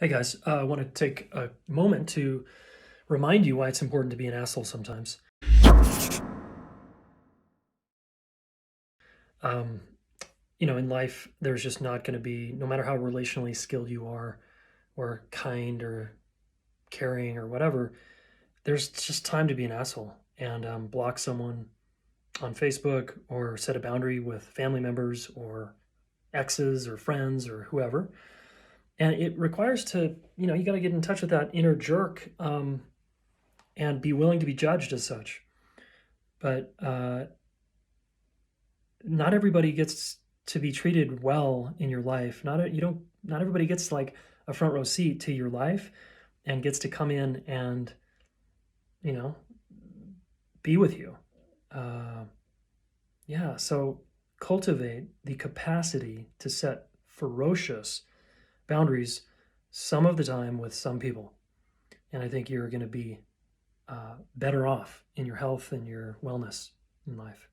Hey guys, I want to take a moment to remind you why it's important to be an asshole sometimes. Um, in life, there's just not going to be, no matter how relationally skilled you are, or kind, or caring, or whatever, there's just time to be an asshole and block someone on Facebook or set a boundary with family members or exes or friends or whoever. And it requires you got to get in touch with that inner jerk and be willing to be judged as such. But not everybody gets to be treated well in your life. Not everybody gets like a front row seat to your life and gets to come in and, you know, be with you. Uh, yeah. So cultivate the capacity to set ferocious boundaries some of the time with some people. And I think you're going to be better off in your health and your wellness in life.